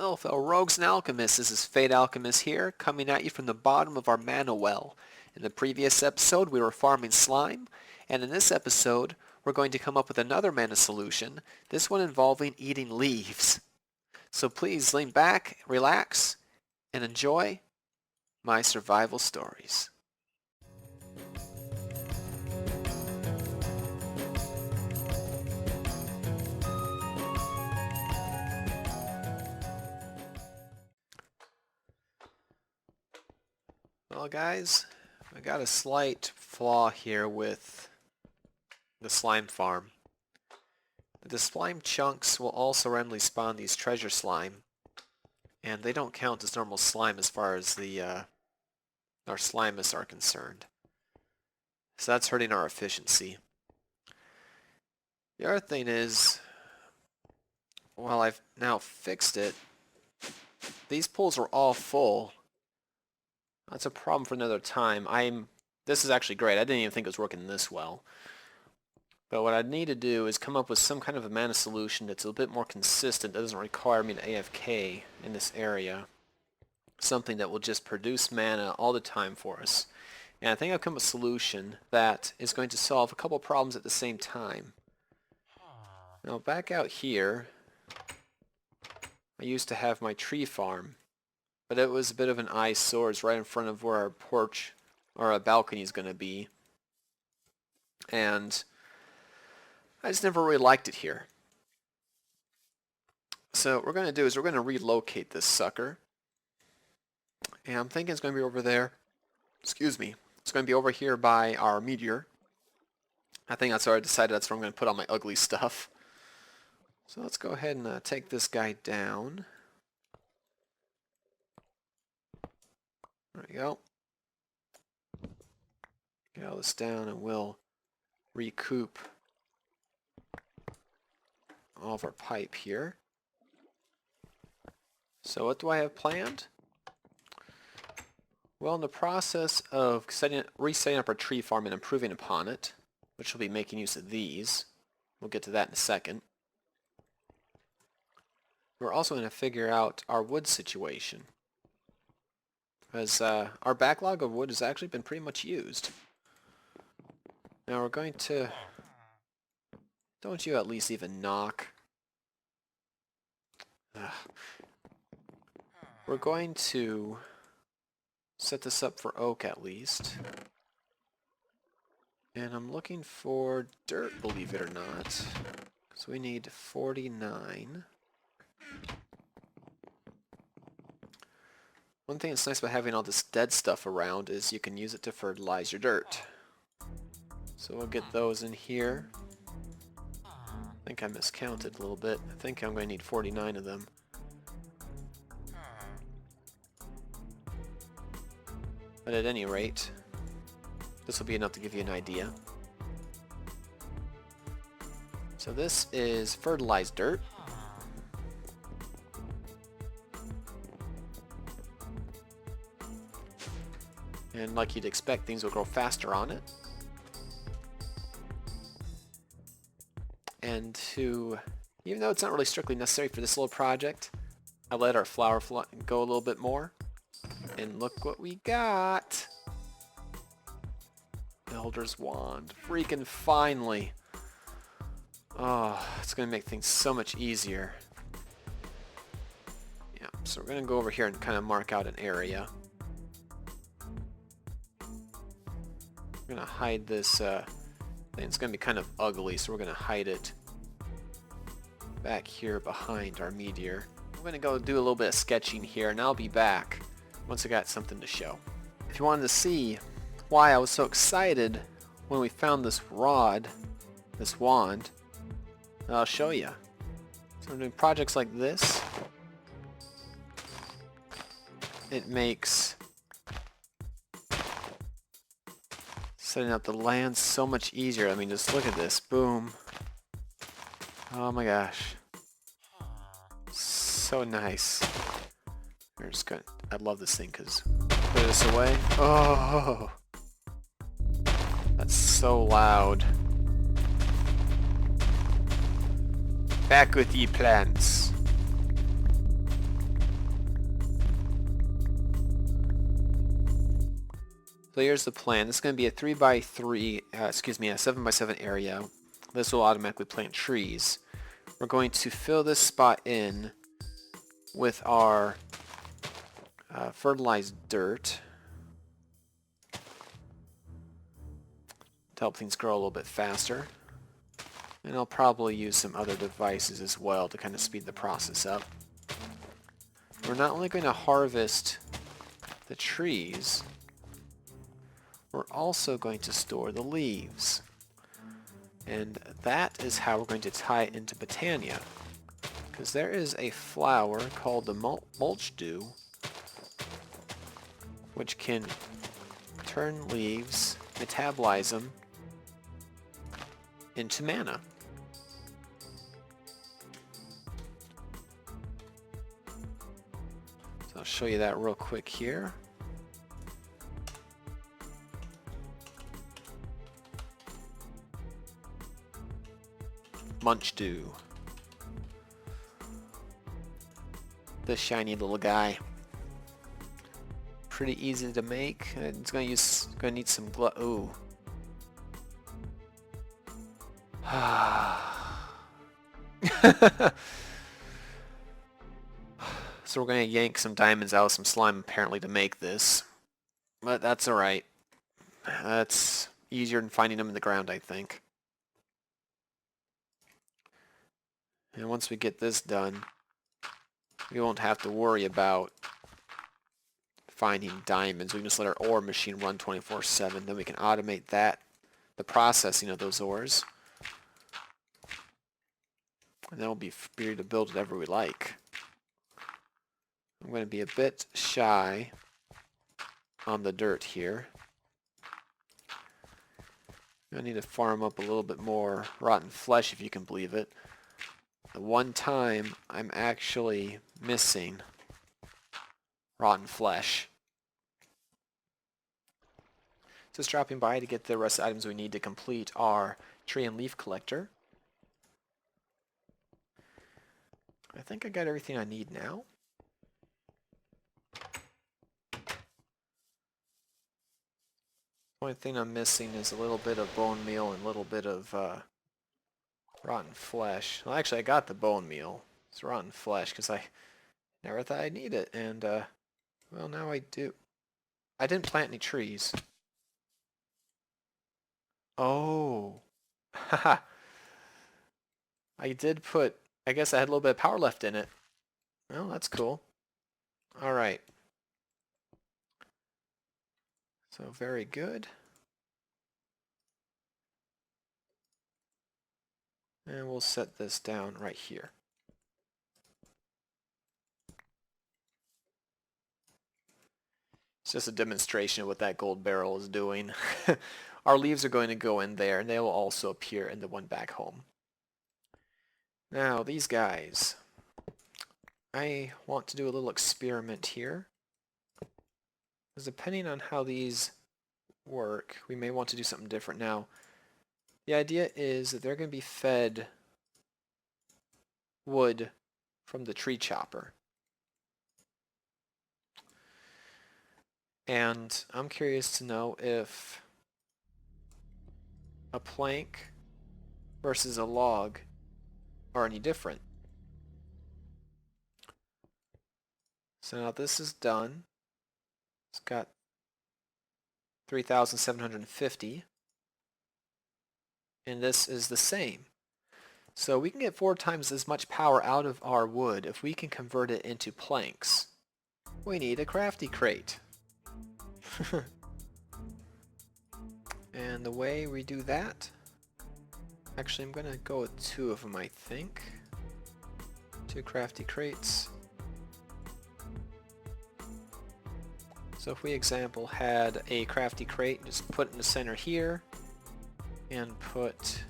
Well, fellow rogues and alchemists, this is Fate Alchemist here, coming at you from the bottom of our mana well. In the previous episode, we were farming slime, and in this episode, we're going to come up with another mana solution, this one involving eating leaves. So please lean back, relax, and enjoy my survival stories. Well guys, I got a slight flaw here with the slime farm. The slime chunks will also randomly spawn these treasure slime, and they don't count as normal slime as far as the our slimists are concerned. So that's hurting our efficiency. The other thing is, while I've now fixed it, these pools are all full. That's a problem for another time. This is actually great. I didn't even think it was working this well. But what I need to do is come up with some kind of a mana solution that's a bit more consistent, that doesn't require me to AFK in this area. Something that will just produce mana all the time for us. And I think I've come up with a solution that is going to solve a couple problems at the same time. Now back out here, I used to have my tree farm. But it was a bit of an eyesore. It's right in front of where our porch or our balcony is going to be. And I just never really liked it here. So what we're going to do is we're going to relocate this sucker. And I'm thinking it's going to be over there. Excuse me. It's going to be over here by our meteor. I think that's where I decided that's where I'm going to put all my ugly stuff. So let's go ahead and take this guy down. There we go. Get all this down and we'll recoup all of our pipe here. So what do I have planned? Well, in the process of resetting up our tree farm and improving upon it, which will be making use of these, we'll get to that in a second. We're also going to figure out our wood situation. Because our backlog of wood has actually been pretty much used. Now we're going to... Don't you at least even knock? Ugh. We're going to set this up for oak at least. And I'm looking for dirt, believe it or not. So we need 49. One thing that's nice about having all this dead stuff around is you can use it to fertilize your dirt. So we'll get those in here. I think I miscounted a little bit. I think I'm going to need 49 of them. But at any rate, this will be enough to give you an idea. So this is fertilized dirt. And like you'd expect, things will grow faster on it. And even though it's not really strictly necessary for this little project, I let our flower go a little bit more. And look what we got! Elder's Wand. Freaking finally! Oh, it's going to make things so much easier. Yeah, so we're going to go over here and kind of mark out an area. We're going to hide this thing. It's going to be kind of ugly, so we're going to hide it back here behind our meteor. I'm going to go do a little bit of sketching here, and I'll be back once I got something to show. If you wanted to see why I was so excited when we found this rod, this wand, I'll show you. So we're doing projects like this. It makes setting up the land so much easier. I mean, just look at this. Boom. Oh my gosh. So nice. We're just gonna, I love this thing because put this away. Oh, that's so loud. Back with ye plants. So here's the plan. This is going to be a 3x3, a 7x7 area. This will automatically plant trees. We're going to fill this spot in with our fertilized dirt to help things grow a little bit faster. And I'll probably use some other devices as well to kind of speed the process up. We're not only going to harvest the trees, we're also going to store the leaves. And that is how we're going to tie it into Botania. Because there is a flower called the mulch dew, which can turn leaves, metabolize them into mana. So I'll show you that real quick here. Munch dew. This shiny little guy. Pretty easy to make. It's gonna need some glue. Ooh. So we're gonna yank some diamonds out of some slime apparently to make this. But that's alright. That's easier than finding them in the ground, I think. And once we get this done, we won't have to worry about finding diamonds. We can just let our ore machine run 24/7. Then we can automate that, the processing of those ores. And then we'll be free to build whatever we like. I'm going to be a bit shy on the dirt here. I need to farm up a little bit more rotten flesh, if you can believe it. The one time I'm actually missing rotten flesh. Just dropping by to get the rest of the items we need to complete our tree and leaf collector. I think I got everything I need now. Only thing I'm missing is a little bit of bone meal and a little bit of rotten flesh. Well, actually, I got the bone meal. It's rotten flesh because I never thought I'd need it, and well, now I do. I didn't plant any trees. Oh, haha. I did put. I guess I had a little bit of power left in it. Well, that's cool. All right. So very good. And we'll set this down right here. It's just a demonstration of what that gold barrel is doing. Our leaves are going to go in there, and they will also appear in the one back home. Now, these guys. I want to do a little experiment here. Because depending on how these work, we may want to do something different. Now, the idea is that they're going to be fed wood from the tree chopper. And I'm curious to know if a plank versus a log are any different. So now this is done. It's got 3,750. And this is the same. So we can get 4 times as much power out of our wood if we can convert it into planks. We need a crafty crate. And the way we do that, actually I'm gonna go with 2 of them, I think. 2 crafty crates. So if we, example, had a crafty crate, just put it in the center here, and put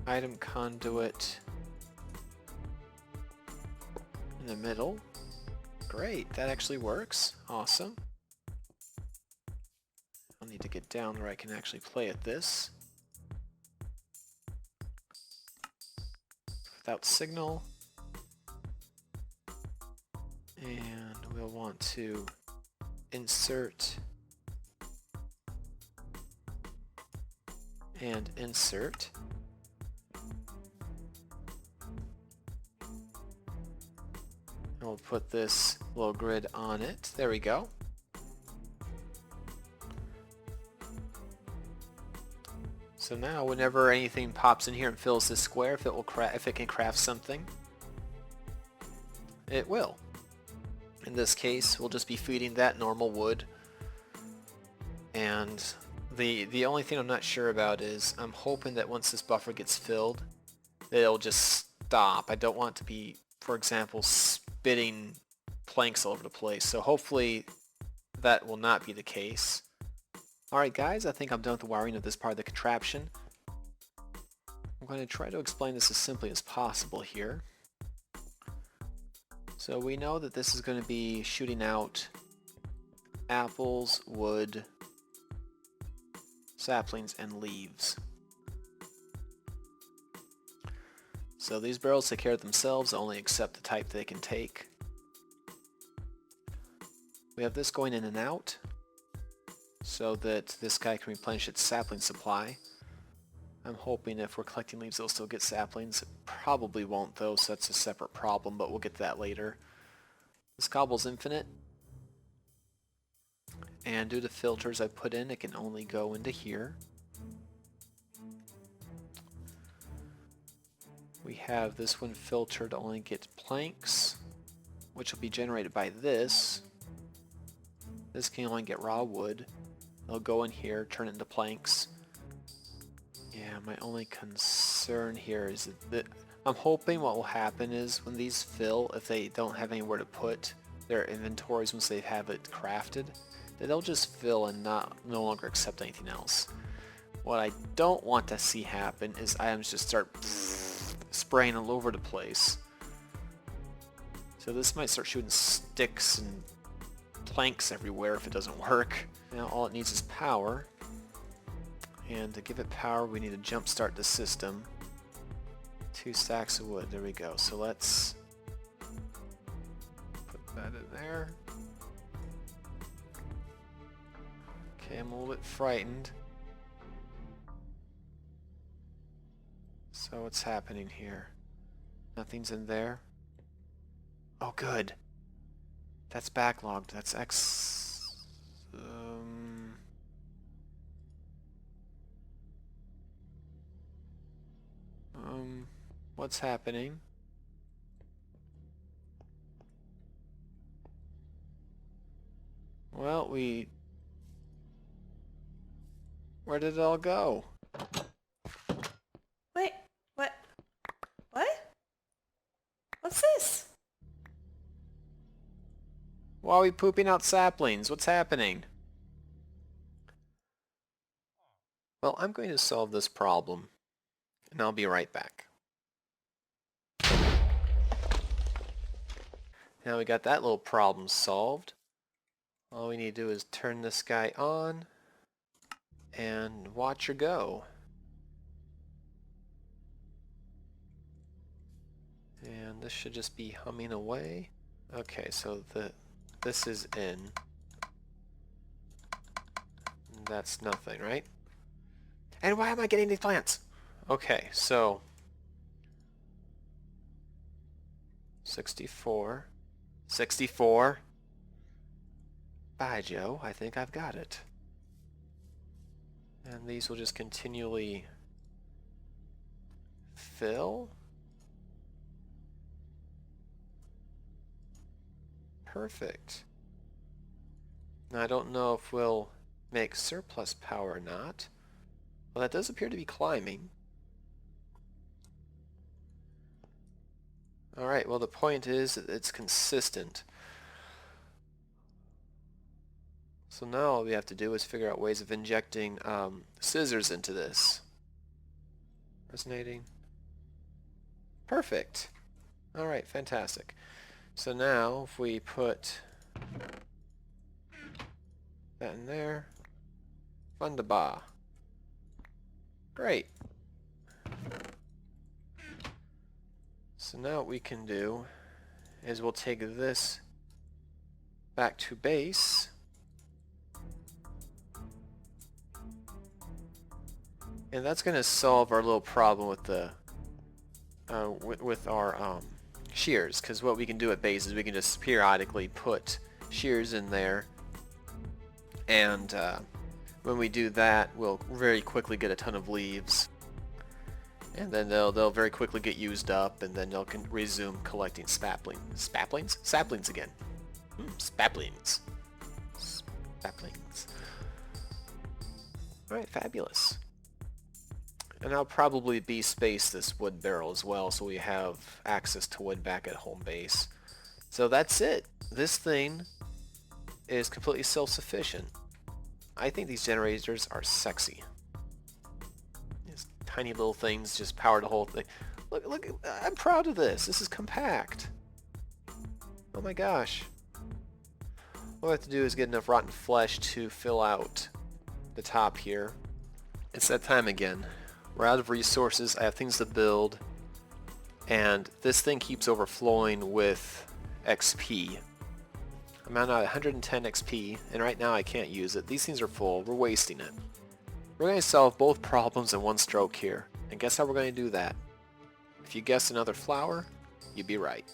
item conduit in the middle. Great, that actually works. Awesome. I'll need to get down where I can actually play at this. Without signal. And we'll want to insert, and insert. And we'll put this little grid on it. There we go. So now whenever anything pops in here and fills this square, if it can craft something, it will. In this case, we'll just be feeding that normal wood. And the only thing I'm not sure about is I'm hoping that once this buffer gets filled, that it'll just stop. I don't want to be, for example, spitting planks all over the place. So hopefully that will not be the case. Alright guys, I think I'm done with the wiring of this part of the contraption. I'm going to try to explain this as simply as possible here. So we know that this is going to be shooting out apples, wood, saplings, and leaves. So these barrels take care of themselves, only accept the type they can take. We have this going in and out, so that this guy can replenish its sapling supply. I'm hoping if we're collecting leaves they'll still get saplings. It probably won't though, so that's a separate problem, but we'll get to that later. This cobble's infinite, and due to filters I put in, it can only go into here. We have this one filtered to only get planks, which will be generated by this. This can only get raw wood. They'll go in here, turn it into planks. Yeah, my only concern here is that I'm hoping what will happen is when these fill, if they don't have anywhere to put their inventories once they have it crafted, that they'll just fill and no longer accept anything else. What I don't want to see happen is items just start spraying all over the place. So this might start shooting sticks and planks everywhere if it doesn't work. Now all it needs is power, and to give it power we need to jump start the system. 2 stacks of wood, there we go. So let's put that in there. Okay, I'm a little bit frightened. So what's happening here? Nothing's in there? Oh good. That's backlogged. That's what's happening? Well, where did it all go? Wait, what? What? What's this? Why are we pooping out saplings? What's happening? Well, I'm going to solve this problem, and I'll be right back. Now we got that little problem solved. All we need to do is turn this guy on and watch her go. And this should just be humming away. Okay, so this is in. That's nothing, right? And why am I getting these plants? Okay, so 64. 64. Bye, Joe. I think I've got it. And these will just continually fill. Perfect. Now I don't know if we'll make surplus power or not. Well, that does appear to be climbing. Alright, well the point is that it's consistent. So now all we have to do is figure out ways of injecting scissors into this. Resonating. Perfect. Alright, fantastic. So now if we put that in there, Wunderbar. Great. So now what we can do is we'll take this back to base And that's going to solve our little problem with the with our shears, because what we can do at base is we can just periodically put shears in there, and when we do that, we'll very quickly get a ton of leaves, and then they'll very quickly get used up, and then they'll resume collecting saplings again. Saplings. Alright, fabulous. And I'll probably space this wood barrel as well, so we have access to wood back at home base. So that's it. This thing is completely self-sufficient. I think these generators are sexy. These tiny little things just power the whole thing. Look, I'm proud of this. This is compact. Oh my gosh. All I have to do is get enough rotten flesh to fill out the top here. It's that time again. We're out of resources, I have things to build, and this thing keeps overflowing with XP. I'm at 110 XP, and right now I can't use it. These things are full, we're wasting it. We're going to solve both problems in one stroke here, and guess how we're going to do that? If you guessed another flower, you'd be right.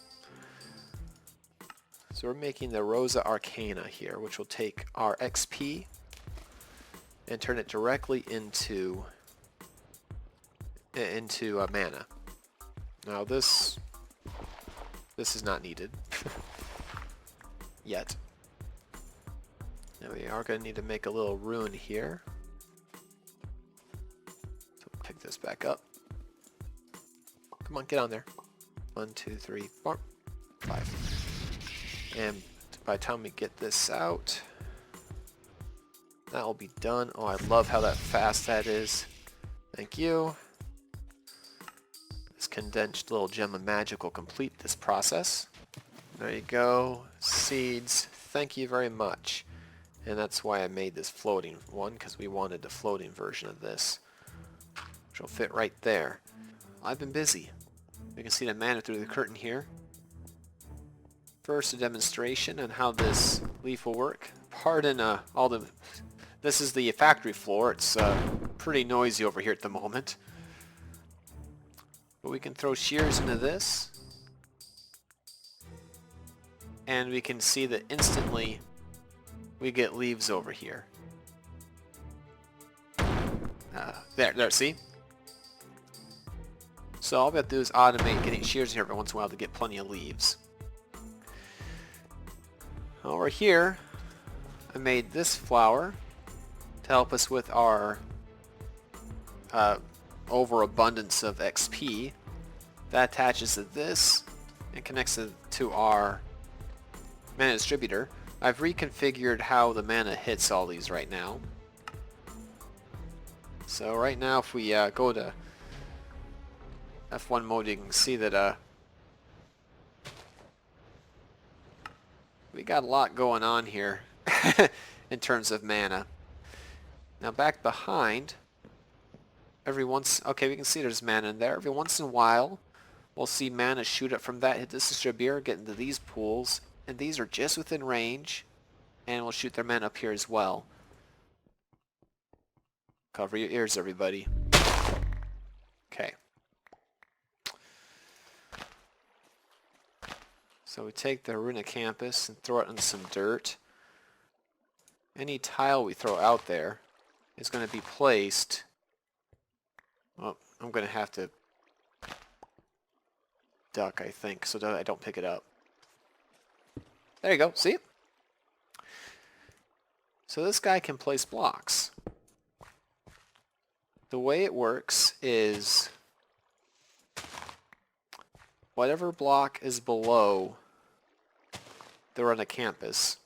So we're making the Rosa Arcana here, which will take our XP and turn it directly into mana. Now this is not needed yet. Now we are going to need to make a little rune here. So pick this back up. Come on, get on there. 1, 2, 3, 4, 5. And by the time we get this out, that will be done. Oh, I love how fast that is. Thank you. This condensed little gem of magic will complete this process. There you go. Seeds. Thank you very much. And that's why I made this floating one, because we wanted the floating version of this, which will fit right there. I've been busy. We can see the mana through the curtain here. First, a demonstration on how this leaf will work. Pardon all the... This is the factory floor. It's pretty noisy over here at the moment. But we can throw shears into this. And we can see that instantly we get leaves over here. There, see? So all we have to do is automate getting shears here every once in a while to get plenty of leaves. Over here, I made this flower to help us with our overabundance of XP. That attaches to this and connects it to our mana distributor. I've reconfigured how the mana hits all these right now. So right now if we go to F1 mode, you can see that we got a lot going on here in terms of mana. Now back behind, okay, we can see there's mana in there. Every once in a while, we'll see mana shoot up from that, hit this distributor, get into these pools, and these are just within range, and we'll shoot their mana up here as well. Cover your ears, everybody. Okay. So we take the Runa Campus and throw it in some dirt. Any tile we throw out there is going to be placed... Well, I'm going to have to duck, I think, so that I don't pick it up. There you go, see? So this guy can place blocks. The way it works is whatever block is below the Runa Campus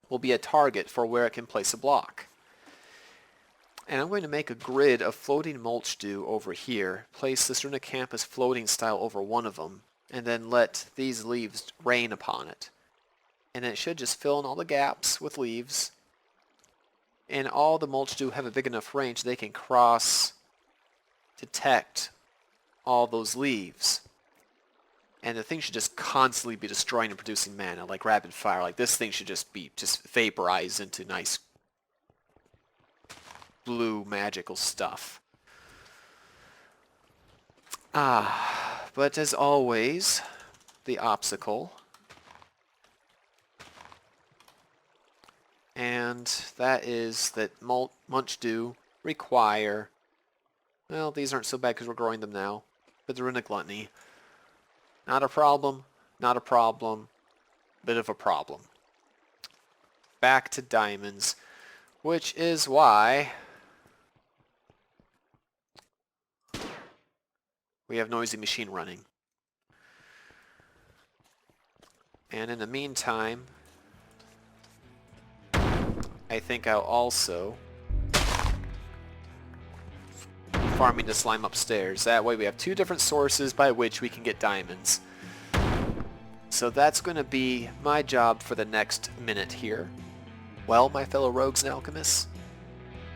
will be a target for where it can place a block. And I'm going to make a grid of floating mulch dew over here, place this Runa Campus floating style over one of them, and then let these leaves rain upon it. And it should just fill in all the gaps with leaves, and all the mulch dew have a big enough range they can cross detect all those leaves. And the thing should just constantly be destroying and producing mana, like rapid fire. Like this thing should just be vaporized into nice blue magical stuff. But as always, the obstacle. And that is that mulch do require, well, these aren't so bad because we're growing them now, but they're in a gluttony. Not a problem, not a problem, bit of a problem. Back to diamonds, which is why we have Noisy Machine running. And in the meantime, I think I'll also farming the slime upstairs. That way we have two different sources by which we can get diamonds. So that's going to be my job for the next minute here. Well, my fellow rogues and alchemists,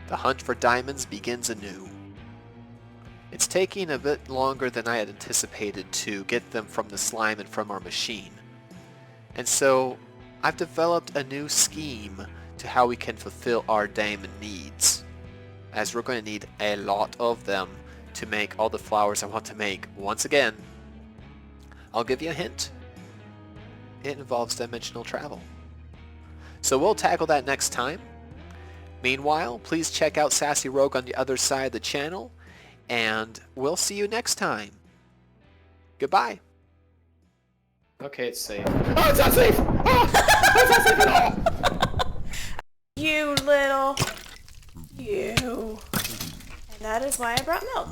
the hunt for diamonds begins anew. It's taking a bit longer than I had anticipated to get them from the slime and from our machine. And so I've developed a new scheme to how we can fulfill our diamond needs, as we're going to need a lot of them to make all the flowers I want to make. Once again, I'll give you a hint. It involves dimensional travel. So we'll tackle that next time. Meanwhile, please check out Sassy Rogue on the other side of the channel, and we'll see you next time. Goodbye. Okay, it's safe. Oh, it's not safe! Oh, it's not safe at all! You little... You. And that is why I brought milk.